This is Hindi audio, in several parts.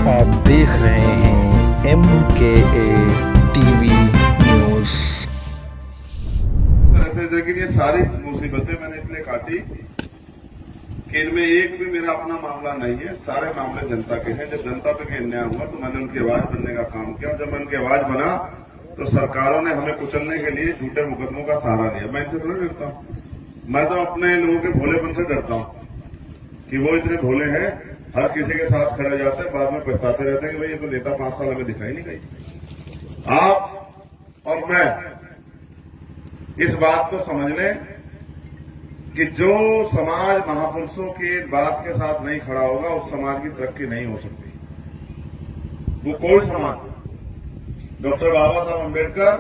आप देख रहे हैं MKA TV न्यूज। लेकिन ये सारी मुसीबतें मैंने इसलिए काटी कि इनमें एक भी मेरा अपना मामला नहीं है, सारे मामले जनता के हैं। जब जनता पे अन्याय हुआ तो मैंने उनकी आवाज बनने का काम किया, और जब मैं उनकी आवाज बना तो सरकारों ने हमें कुचलने के लिए झूठे मुकदमों का सहारा लिया। मैं इनसे थोड़ी डरता हूं, मैं तो अपने लोगों के भोलेपन से डरता हूं कि वो इतने भोले हैं, हर किसी के साथ खड़े जाते हैं, बाद में पछताते रहते हैं कि भाई ये तो नेता 5 साल हमें दिखाई नहीं गई। आप और मैं इस बात को समझ लें कि जो समाज महापुरुषों की बात के साथ नहीं खड़ा होगा उस समाज की तरक्की नहीं हो सकती। वो कोई समाज, डॉक्टर बाबा साहब अम्बेडकर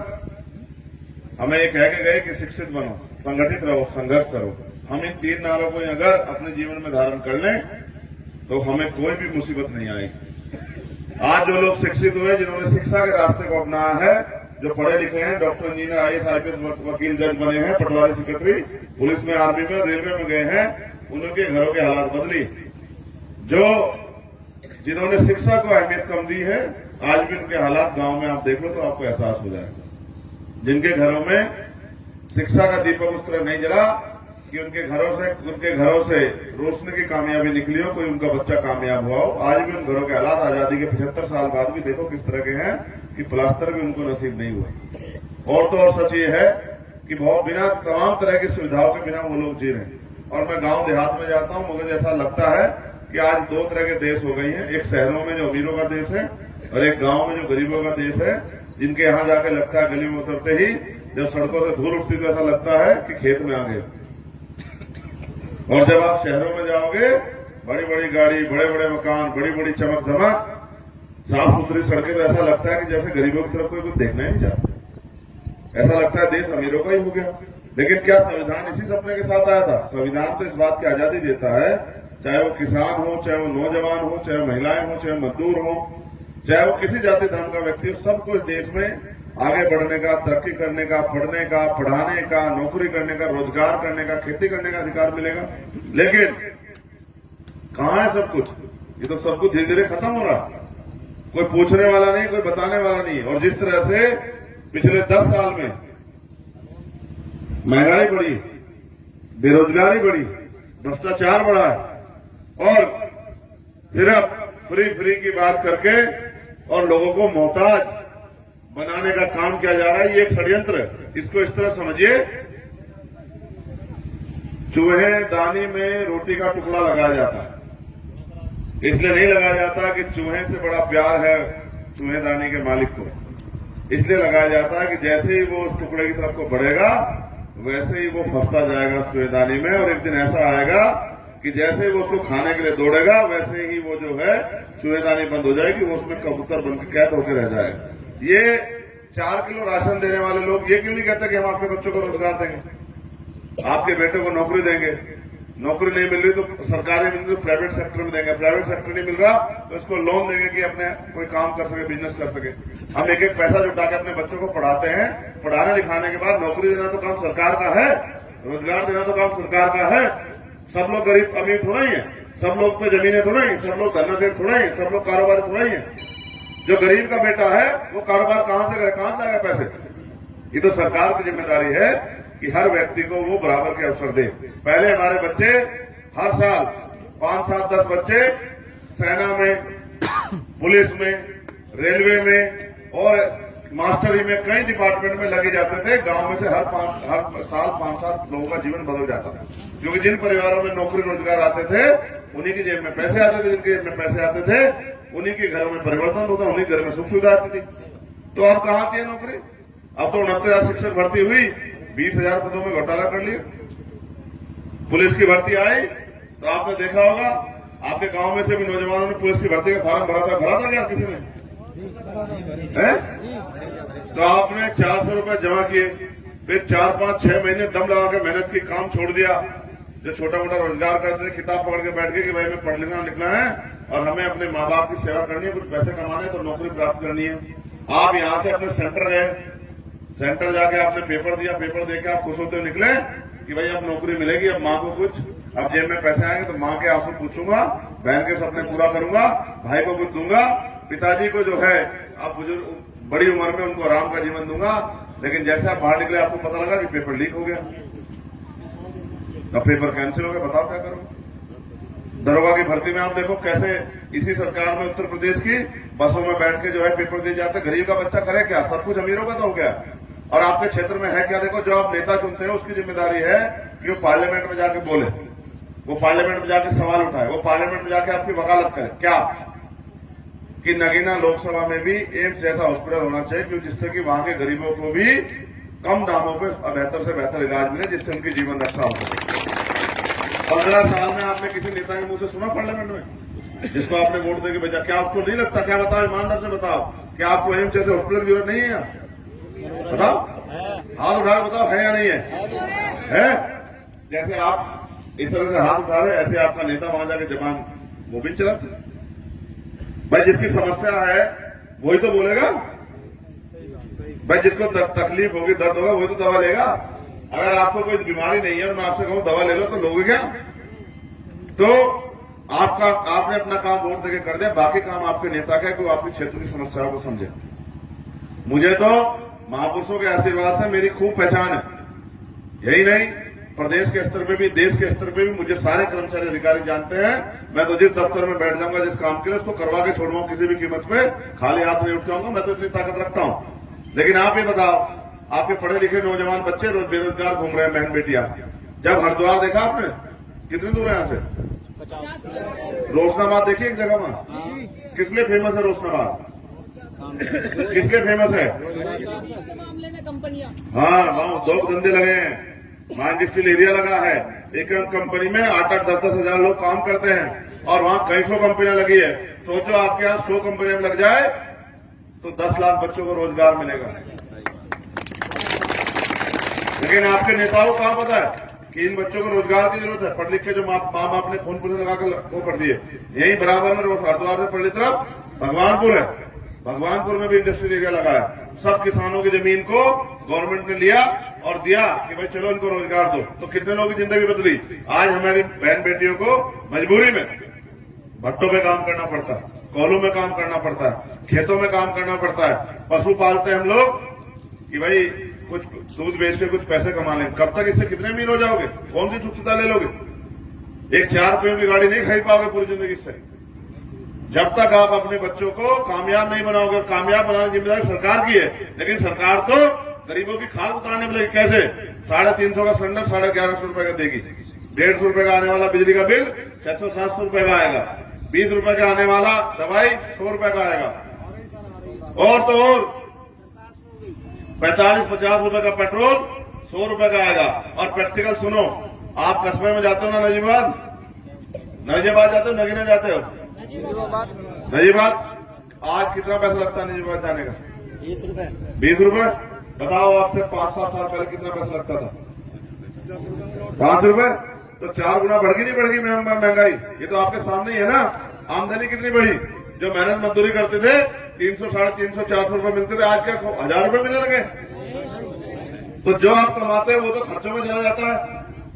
हमें ये कह के गए कि शिक्षित बनो, संगठित रहो, संघर्ष करो। हम इन 3 नारों को अगर अपने जीवन में धारण कर लें तो हमें कोई भी मुसीबत नहीं आएगी। आज जो लोग शिक्षित हुए, जिन्होंने शिक्षा के रास्ते को अपनाया है, जो पढ़े लिखे हैं, डॉक्टर, इंजीनियर, IAS, IPS, वकील, जज बने हैं, पटवारी, सेक्रेटरी, पुलिस में, आर्मी में, रेलवे में गए हैं, उनके घरों के हालात बदली। जिन्होंने शिक्षा को अहमियत कम दी है, आज भी उनके हालात गांव में आप देख लो तो आपको एहसास हो जाएगा। जिनके घरों में शिक्षा का दीपक उस तरह नहीं जला कि उनके घरों से रोशनी की कामयाबी निकली हो, कोई उनका बच्चा कामयाब हुआ हो, आज भी उन घरों के हालात आजादी के 75 साल बाद भी देखो किस तरह के हैं कि प्लास्टर भी उनको नसीब नहीं हुआ। और तो और सच ये है कि बहुत बिना तमाम तरह की सुविधाओं के बिना वो लोग जी रहे हैं। और मैं गांव देहात में जाता हूं, मुझे ऐसा लगता है कि आज 2 तरह के देश हो गई हैं, एक शहरों में जो अमीरों का देश है और एक गांव में जो गरीबों का देश है, जिनके यहां जाके लगता है गली में उतरते ही जब सड़कों से धूल उठती तो ऐसा लगता है कि खेत में आ गए। और जब आप शहरों में जाओगे, बड़ी बड़ी गाड़ी, बड़े बड़े मकान, बड़ी बड़ी चमक धमक, साफ सुथरी सड़कें, तो ऐसा लगता है कि जैसे गरीबों की तरफ कोई कुछ देखना ही नहीं चाहता। ऐसा लगता है देश अमीरों का ही हो गया। लेकिन क्या संविधान इसी सपने के साथ आया था? संविधान तो इस बात की आजादी देता है, चाहे वो किसान हो, चाहे वो नौजवान हो, चाहे महिलाएं हो, चाहे मजदूर हो, चाहे वो किसी जाति धर्म का व्यक्ति हो, सबको इस देश में आगे बढ़ने का, तरक्की करने का, पढ़ने का, पढ़ाने का, नौकरी करने का, रोजगार करने का, खेती करने का अधिकार मिलेगा। लेकिन कहां है सब कुछ? ये तो सब कुछ धीरे धीरे खत्म हो रहा है। कोई पूछने वाला नहीं, कोई बताने वाला नहीं। और जिस तरह से पिछले 10 साल में महंगाई बढ़ी, बेरोजगारी बढ़ी, भ्रष्टाचार बढ़ा है, और फिर अब फ्री की बात करके और लोगों को मोहताज बनाने का काम किया जा रहा है, ये एक षड्यंत्र है। इसको इस तरह समझिए, चूहेदानी में रोटी का टुकड़ा लगाया जाता है। इसलिए नहीं लगाया जाता कि चूहे से बड़ा प्यार है चूहेदानी के मालिक को, इसलिए लगाया जाता है कि जैसे ही वो उस टुकड़े की तरफ को बढ़ेगा वैसे ही वो फंसता जाएगा चूहेदानी में, और एक दिन ऐसा आएगा कि जैसे ही वो उसको खाने के लिए दौड़ेगा वैसे ही वो जो है चूहेदानी बंद हो जाएगी, वो उसमें कबूतर बनकर कैद होकर रह जाएगा। ये 4 किलो राशन देने वाले लोग ये क्यों नहीं कहते कि हम आपके बच्चों को रोजगार देंगे, आपके बेटे को नौकरी देंगे? नौकरी नहीं मिल रही तो सरकारी मिल रही तो प्राइवेट सेक्टर में देंगे, प्राइवेट सेक्टर नहीं मिल रहा तो इसको लोन देंगे कि अपने कोई काम कर सके, बिजनेस कर सके। हम एक एक पैसा जुटा के अपने बच्चों को पढ़ाते हैं, पढ़ाने लिखाने के बाद नौकरी देना तो काम सरकार का है, रोजगार देना तो काम सरकार का है। सब लोग गरीब अमीर थोड़ा ही है, सब लोग पे जमीनें थोड़ा ही, सब लोग धनाधन थोड़ा ही, सब लोग कारोबार थोड़ा ही है। जो गरीब का बेटा है वो कारोबार कहां से करे, कहां से आएगा पैसे? ये तो सरकार की जिम्मेदारी है कि हर व्यक्ति को वो बराबर के अवसर दे। पहले हमारे बच्चे हर साल 5, 7, 10 बच्चे सेना में, पुलिस में, रेलवे में और मास्टरी में, कई डिपार्टमेंट में लगे जाते थे। गांव में से हर साल 5-7 लोगों का जीवन बदल जाता था, क्योंकि जिन परिवारों में नौकरी रोजगार आते थे उन्हीं की जेब में पैसे आते थे, जिनके जेब में पैसे आते थे उन्हीं के घरों में परिवर्तन होता, उन्हीं घर में सुख सुविधा आती थी। तो अब कहां आती है नौकरी? अब तो 69,000 शिक्षक भर्ती हुई, 20,000 पदों में घोटाला कर लिया। पुलिस की भर्ती आई तो आपने देखा होगा, आपके गांव में से भी नौजवानों ने पुलिस की भर्ती का फॉर्म भरा था क्या किसी ने? तो आपने 400 रुपए जमा किए, फिर 4, 5, 6 महीने दम लगा के मेहनत की, काम छोड़ दिया। जो छोटा मोटा रोजगार करते थे, किताब पकड़ के बैठ गए कि भाई मैं पढ़ लिखना निकला है और हमें अपने माँ बाप की सेवा करनी है, कुछ पैसे कमाने तो नौकरी प्राप्त करनी है। आप यहां से अपने सेंटर गए, सेंटर जाके आपने पेपर दिया, पेपर देके आप खुश होते निकले कि भाई अब नौकरी मिलेगी, अब माँ को कुछ, अब जेब में पैसे आएंगे तो माँ के आंसू पूछूंगा बहन के सपने पूरा करूंगा, भाई को कुछ दूंगा, पिताजी को जो है आप बुजुर्ग बड़ी उम्र में उनको आराम का जीवन दूंगा। लेकिन जैसे आप बाहर निकले आपको पता लगा कि पेपर लीक हो गया, अब पेपर कैंसिल हो गया, बताओ क्या करो। दरोगा की भर्ती में आप देखो कैसे इसी सरकार में उत्तर प्रदेश की बसों में बैठ के जो है पेपर दिए जाते। गरीब का बच्चा करे क्या, सब कुछ अमीरों का तो हो गया। और आपके क्षेत्र में है क्या, देखो जो आप नेता चुनते हैं उसकी जिम्मेदारी है कि वो पार्लियामेंट में जाके बोले, वो पार्लियामेंट में जाके सवाल उठाए, वो पार्लियामेंट में जाके आपकी वकालत करे। क्या कि नगीना लोकसभा में भी एम्स जैसा हॉस्पिटल होना चाहिए, क्योंकि जिससे कि वहां के गरीबों को भी कम दामों पर बेहतर से बेहतर इलाज मिले, जिससे उनकी जीवन रक्षा हो सके। 15 साल में आपने किसी नेता के मुंह से सुना पार्लियामेंट में, जिसको आपने वोट देके भेजा? क्या आपको नहीं लगता? क्या बताओ, ईमानदार से बताओ, क्या आपको एम्स जैसे हॉस्पिटल की जरूरत नहीं है? बताओ, हाथ उठा बताओ, है या नहीं है? जैसे आप इस तरह से हाथ उठा रहे, ऐसे आपका नेता वहां जाके जबान वो भी चलाते। भाई जिसकी समस्या है वही तो बोलेगा, भाई जिसको तकलीफ होगी, दर्द होगा, वही तो दवा लेगा। अगर आपको कोई बीमारी नहीं है और मैं आपसे कहूं दवा ले लो तो लोगे क्या? तो आपने अपना काम वोट देके कर दिया, बाकी काम आपके नेता का है कि वो आपके क्षेत्र की समस्याओं को समझे। मुझे तो महापुरुषों के आशीर्वाद से मेरी खूब पहचान है। यही नहीं, प्रदेश के स्तर पे भी, देश के स्तर पे भी मुझे सारे कर्मचारी अधिकारी जानते हैं। मैं तो जिस दफ्तर में बैठ जाऊंगा, जिस काम के लिए, उसको करवा के छोड़ूंगा किसी भी कीमत पे, खाली हाथ नहीं उठ जाऊंगा। मैं तो इतनी ताकत रखता हूं। लेकिन आप ही बताओ, आपके पढ़े लिखे नौजवान बच्चे रोज बेरोजगार घूम रहे हैं, बहन बेटियां। जब हरिद्वार देखा आपने, कितनी दूर है यहाँ से? रोशनाबाद देखिए एक जगह में, किस लिए फेमस है रोशनाबाद? किसके फेमस है? मामले में कंपनियां, हाँ, वहाँ 2 धंधे लगे हैं, वहाँ इंडस्ट्रियल एरिया लगा है। एक कंपनी में 8-8, 10-10 हजार लोग काम करते हैं और वहाँ कई 100 कंपनियां लगी है। सोचो आपके यहाँ 100 कंपनियां लग जाए तो 10 लाख बच्चों को रोजगार मिलेगा। लेकिन आपके नेताओं को कहाँ पता है कि इन बच्चों को रोजगार की जरूरत है? पढ़ लिख के जो माँ बाप ने फोन पर लगाकर वो कर दिए। यही बराबर में हरिद्वार से पढ़ ली तरफ भगवानपुर है, भगवानपुर में भी इंडस्ट्रियल एरिया लगा है। सब किसानों की जमीन को गवर्नमेंट ने लिया और दिया कि भाई चलो इनको रोजगार दो। तो कितने लोगों की जिंदगी बदली। आज हमारी बहन बेटियों को मजबूरी में भट्टों में काम करना पड़ता है, कॉलों में काम करना पड़ता है, खेतों में काम करना पड़ता है। पशु पालते हैं हम लोग कि भाई कुछ दूध बेच के कुछ पैसे कमा लें। कब तक इससे कितने अमीर हो जाओगे? कौन सी सुविधा ले लोगे? एक 4 रुपये की गाड़ी नहीं खरीद पाओगे पूरी जिंदगी से, जब तक आप अपने बच्चों को कामयाब नहीं बनाओगे। कामयाब बनाने की जिम्मेदारी सरकार की है, लेकिन सरकार तो गरीबों की खाल उतारने में लगी। कैसे? 350 का सिलेंडर 1150 रुपए का देगी, 150 रुपए का आने वाला बिजली का बिल 600-700 रुपए का आएगा, 20 रुपए का आने वाला दवाई 100 रुपए का आएगा, और तो और 45-50 रुपए का पेट्रोल 100 रुपए का आएगा। और प्रैक्टिकल सुनो, आप कस्बे में जाते हो ना, नजीबाद जाते हो, नगीना जाते हो? नजीबाद आज कितना पैसा लगता है नजीबाद जाने का? 20 रुपए। बताओ आपसे 5-7 साल पहले कितना पैसा लगता था? 5 रुपए। तो 4 गुना बढ़ गई नहीं बढ़ गई महंगाई? ये तो आपके सामने ही है ना। आमदनी कितनी बढ़ी? जो मेहनत मजदूरी करते थे 300, 350, 400 रुपए मिलते थे, आज क्या 1000 रुपए मिलने लगे? तो जो आप कमाते हैं वो तो खर्चों में चला जाता है।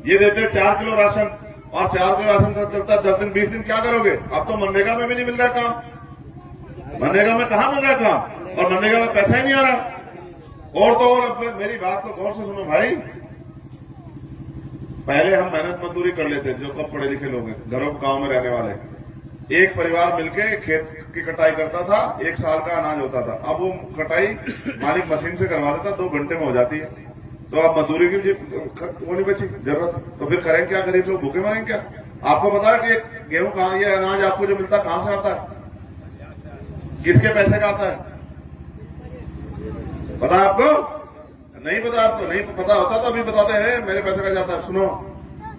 ये देते हैं 4 किलो राशन, और 4 किलो राशन चलता है 10 दिन 20 दिन, क्या करोगे? अब तो मनरेगा में भी नहीं मिल रहा काम। मनरेगा में कहाँ मिल रहा काम? और मनरेगा में पैसा ही नहीं आ रहा। और तो और अब मेरी बात को गौर से सुनो भाई, पहले हम मेहनत मजदूरी कर लेते, जो कब पढ़े लिखे लोग हैं, घरों गांव में रहने वाले, एक परिवार मिलके खेत की कटाई करता था, 1 साल का अनाज होता था। अब वो कटाई मालिक मशीन से करवा देता, 2 घंटे में हो जाती है। तो अब मजदूरी की वो नहीं बची जरूरत, तो फिर करें क्या? गरीब लोग भूखे मरेंगे क्या? आपको पता है कि गेहूं कहां, ये अनाज आपको जो मिलता है कहां से आता है? किसके पैसे का आता है? पता है आपको? नहीं पता आपको? नहीं पता होता तो अभी बताते हैं मेरे पैसे का जाता है। सुनो,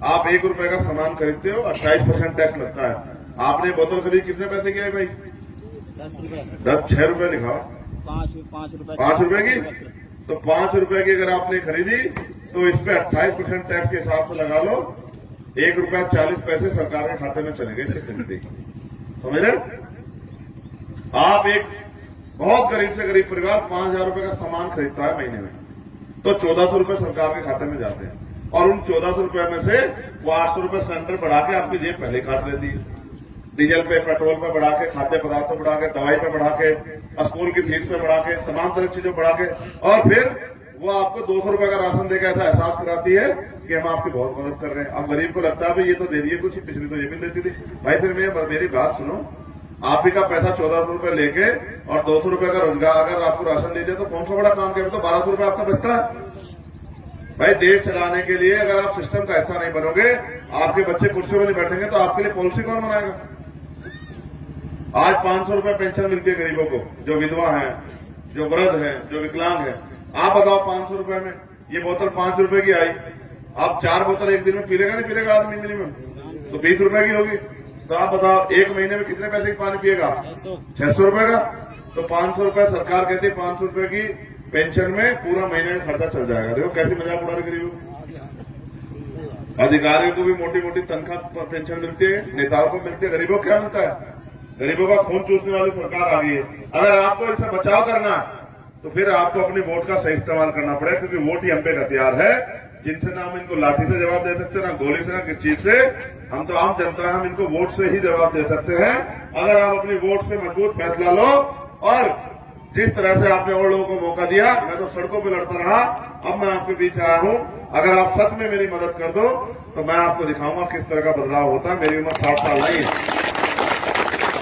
आप 1 रुपए का सामान खरीदते हो, 28% टैक्स लगता है। आपने बोतल खरीदी कितने पैसे की है भाई? 10 रुपए। 6 रुपए लिखा, 5 रुपए की। तो 5 रुपए की अगर आपने खरीदी तो इस पे 28% टैक्स के हिसाब से लगा लो, 1 रुपया 40 पैसे सरकार के खाते में चले गए इससे खरीदी। समझ रहे? आप एक बहुत गरीब से गरीब परिवार 5000 रुपए का सामान खरीदता है महीने में, तो 1400 रुपए सरकार के खाते में जाते हैं, और उन 1400 रुपए में से वो 800 रुपए सेंटर बढ़ा के आपकी जेब पहले काट लेती है। डीजल पे, पेट्रोल पे बढ़ा के, खाद्य पदार्थों बढ़ा के, दवाई पे बढ़ा के, स्कूल की फीस पे बढ़ा के, तमाम तरह की चीजों बढ़ा के, और फिर वो आपको 200 रुपए का राशन देकर ऐसा एहसास कराती है कि हम आपकी बहुत मदद कर रहे हैं। अब गरीब को लगता है भाई ये तो दे दिए कुछ, पिछली तो ये भी देती थी। भाई फिर मेरी बात सुनो, आप ही का पैसा 1400 रुपए लेके और 200 रुपए का रोजगार अगर आपको राशन दे दिया तो कौन सा बड़ा काम किया? तो 1200 रुपए आपका बचता है। भाई देश चलाने के लिए अगर आप सिस्टम का ऐसा नहीं बनोगे, आपके बच्चे कुर्सियों में नहीं बैठेंगे तो आपके लिए पॉलिसी कौन बनाएगा? आज 500 रुपए पेंशन मिलती है गरीबों को, जो विधवा है, जो वृद्ध है, जो विकलांग है। आप बताओ 500 रुपए में ये बोतल 5 रुपए की आई, आप 4 बोतल एक दिन में पी लेगा नहीं पीलेगा आदमी मिनिमम? तो 20 रुपए की होगी। तो आप बताओ एक महीने में कितने पैसे की पानी पिएगा? 600 रुपए का। तो 500 रुपए सरकार कहती है 500 रुपए की पेंशन में पूरा महीने में खर्चा चल जाएगा। देखो कैसी मजाक उड़ा रही गरीबों। अधिकारियों को भी मोटी मोटी तनख्वाह पेंशन मिलती है, नेताओं को मिलती है, गरीबों को क्या मिलता है? गरीबों का खून चूसने वाली सरकार आ गई है। अगर आपको इससे बचाव करना है तो फिर आपको अपने वोट का सही इस्तेमाल करना पड़ेगा, क्योंकि वोट ही हम पे हथियार है, जिनसे ना हम इनको लाठी से जवाब दे सकते, ना गोली से, ना किस चीज से। हम तो आम जनता है, हम इनको वोट से ही जवाब दे सकते हैं। अगर आप अपनी वोट से मजबूत फैसला लो, और जिस तरह से आपने और लोगों को मौका दिया, मैं तो सड़कों पर लड़ता रहा, अब मैं आपके बीच आया हूं। अगर आप सच में मेरी मदद कर दो तो मैं आपको दिखाऊंगा किस तरह का बदलाव होता है। मेरी उम्र 60 साल नहीं है,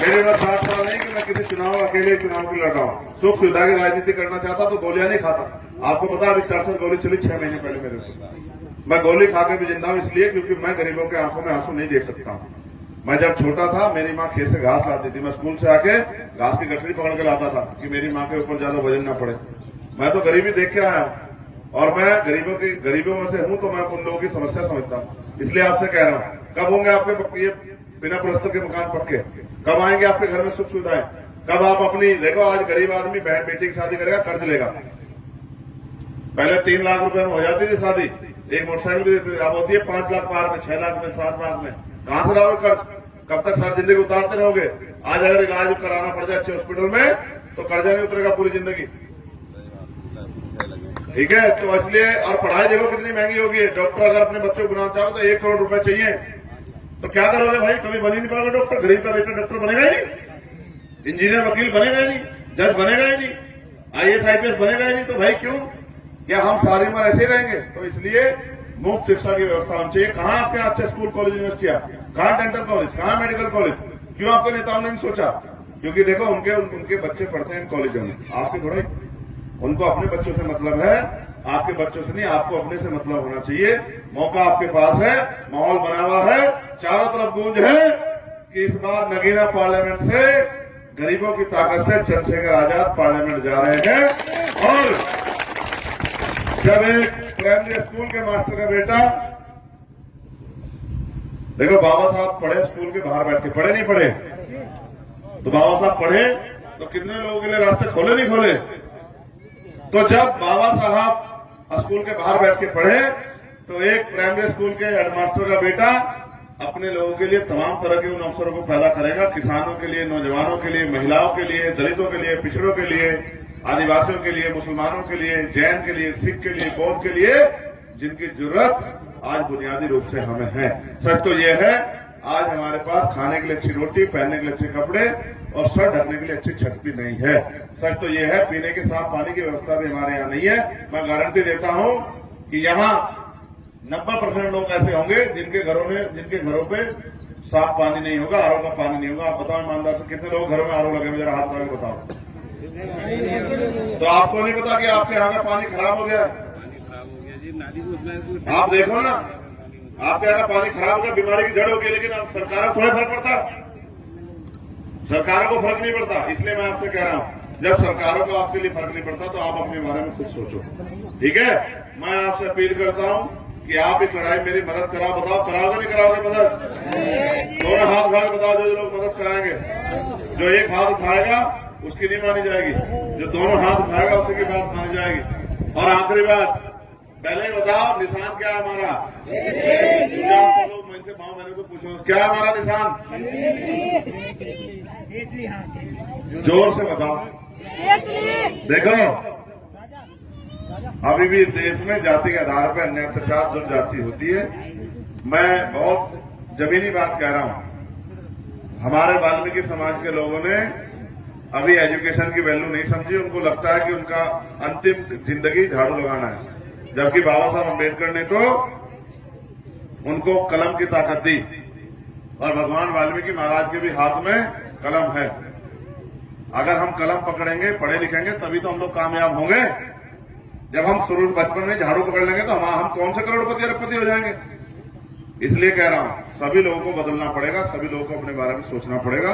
मेरी उम्र 60 साल नहीं कि मैं किसी चुनाव अकेले चुनाव की लड़ रहा हूं। सुख सुविधा की राजनीति करना चाहता तो गोलियां नहीं खाता। आपको पता अभी 400 गोली चली 6 महीने पहले मेरे को। मैं गोली खाकर भी जिंदा हूं इसलिए क्योंकि मैं गरीबों के आंखों में आंसू नहीं देख सकता हूं। मैं जब छोटा था मेरी माँ खेत से घास लाती थी, मैं स्कूल से आके घास की गठरी पकड़ के लाता था कि मेरी माँ के ऊपर ज्यादा वजन ना पड़े। मैं तो गरीबी देख के आया हूं और मैं गरीबों में से हूं, तो मैं उन लोगों की समस्या समझता हूं। इसलिए आपसे कह रहा हूं, कब होंगे आपके ये बिना प्लस्तर के मकान पक्के? कब आएंगे आपके घर में सुख सुविधाएं? कब आप अपनी देखो, आज गरीब आदमी बहन बेटी की शादी करेगा, कर्ज लेगा। पहले 3 लाख रुपए में हो जाती थी शादी, एक मोटरसाइकिल भी देती, अब होती है 5 लाख पार में, 6 लाख में, 7 लाख में। कहां से लाओगे कर्ज? कब तक सारी जिंदगी उतारते रहोगे? आज अगर इलाज कराना पड़ जाए अच्छे हॉस्पिटल में तो कर्जा नहीं उतरेगा पूरी जिंदगी। ठीक है, तो इसलिए और पढ़ाई देखो कितनी महंगी होगी। डॉक्टर अगर अपने बच्चों को बनाना चाहो तो 1 करोड़ रुपए चाहिए, तो क्या करोगे भाई? कभी बन ही नहीं पाएगा डॉक्टर। गरीब का बेटा डॉक्टर बनेगा ही नहीं, इंजीनियर वकील बनेगा ही नहीं, जज बनेगा ही नहीं, IAS IPS बनेगा ही नहीं। तो भाई क्यों? क्या हम सारी उम्र ऐसे ही रहेंगे? तो इसलिए मुफ्त शिक्षा की व्यवस्था होनी चाहिए। कहां आपके अच्छे स्कूल कॉलेज यूनिवर्सिटियां, कहां डेंटल कॉलेज, कहां मेडिकल कॉलेज? क्यों आपके नेताओं ने नहीं सोचा? क्योंकि देखो उनके बच्चे पढ़ते हैं कॉलेजों में, आपके थोड़े। उनको अपने बच्चों से मतलब है, आपके बच्चों से नहीं। आपको अपने से मतलब होना चाहिए। मौका आपके पास है, माहौल बना हुआ है, चारों तरफ गूंज है कि इस बार नगीना पार्लियामेंट से गरीबों की ताकत से चंद्रशेखर आजाद पार्लियामेंट जा रहे हैं। और जब एक प्राइमरी स्कूल के मास्टर का बेटा, देखो बाबा साहब पढ़े स्कूल के बाहर बैठ के, पढ़े नहीं पढ़े? तो बाबा साहब पढ़े तो कितने लोगों के लिए रास्ते खोले नहीं खोले? तो जब बाबा साहब स्कूल के बाहर बैठ के पढ़े तो एक प्राइमरी स्कूल के हेडमास्टर का बेटा अपने लोगों के लिए तमाम तरह के उन अवसरों को पैदा करेगा, किसानों के लिए, नौजवानों के लिए, महिलाओं के लिए, दलितों के लिए, पिछड़ों के लिए, आदिवासियों के लिए, मुसलमानों के लिए, जैन के लिए, सिख के लिए, बौद्ध के लिए, जिनकी जरूरत आज बुनियादी रूप से हमें है। सच तो यह है आज हमारे पास खाने के लिए अच्छी रोटी, पहनने के लिए अच्छे कपड़े और सर ढकने के लिए अच्छी छत भी नहीं है। सच तो यह है पीने के साफ पानी की व्यवस्था भी हमारे यहाँ नहीं है। मैं गारंटी देता हूं कि यहाँ 90% लोग ऐसे होंगे जिनके घरों पे साफ पानी नहीं होगा, आरओ का पानी नहीं होगा। आप बताओ ईमानदार से, कितने लोग घरों में आरओ लगे? मेरा हाथ लगा के बताओ। तो आपको नहीं पता कि आपके यहाँ का पानी खराब हो गया? आप देखो ना, आपके यहाँ का पानी खराब हो गया, बीमारी की जड़ हो गई, लेकिन अब सरकारों को थोड़ा फर्क पड़ता? सरकारों को फर्क नहीं पड़ता। इसलिए मैं आपसे कह रहा हूं, जब सरकारों को आपके लिए फर्क नहीं पड़ता तो आप अपने बारे में खुद सोचो। ठीक है, मैं आपसे अपील करता हूं कि आप इस लड़ाई मेरी मदद कराओ। बताओ कराओगे नहीं कराओगे मदद? दोनों हाथ उठा के बताओ जो लोग मदद कराएंगे। जो एक हाथ उठाएगा उसकी नहीं मानी जाएगी, जो दोनों हाथ उठाएगा उसी की बात मानी जाएगी। और आखिरी बात, पहले बताओ निशान क्या है हमारा? लोग मुझसे भाव मैंने को पूछो क्या है हमारा निशान? जोर से बताओ। देखो अभी भी देश में जाति के आधार पर अन्य अत्याचार दुर्जाति होती है। मैं बहुत जमीनी बात कह रहा हूं। हमारे वाल्मीकि समाज के लोगों ने अभी एजुकेशन की वैल्यू नहीं समझी। उनको लगता है कि उनका अंतिम जिंदगी झाड़ू लगाना है, जबकि बाबा साहब अम्बेडकर ने तो उनको कलम की ताकत दी और भगवान वाल्मीकि महाराज के भी हाथ में कलम है। अगर हम कलम पकड़ेंगे, पढ़े लिखेंगे, तभी तो हम लोग कामयाब होंगे। जब हम शुरू बचपन में झाड़ू पकड़ लेंगे तो हम कौन से करोड़पति अरबपति हो जाएंगे। इसलिए कह रहा हूं, सभी लोगों को बदलना पड़ेगा, सभी लोगों को अपने बारे में सोचना पड़ेगा।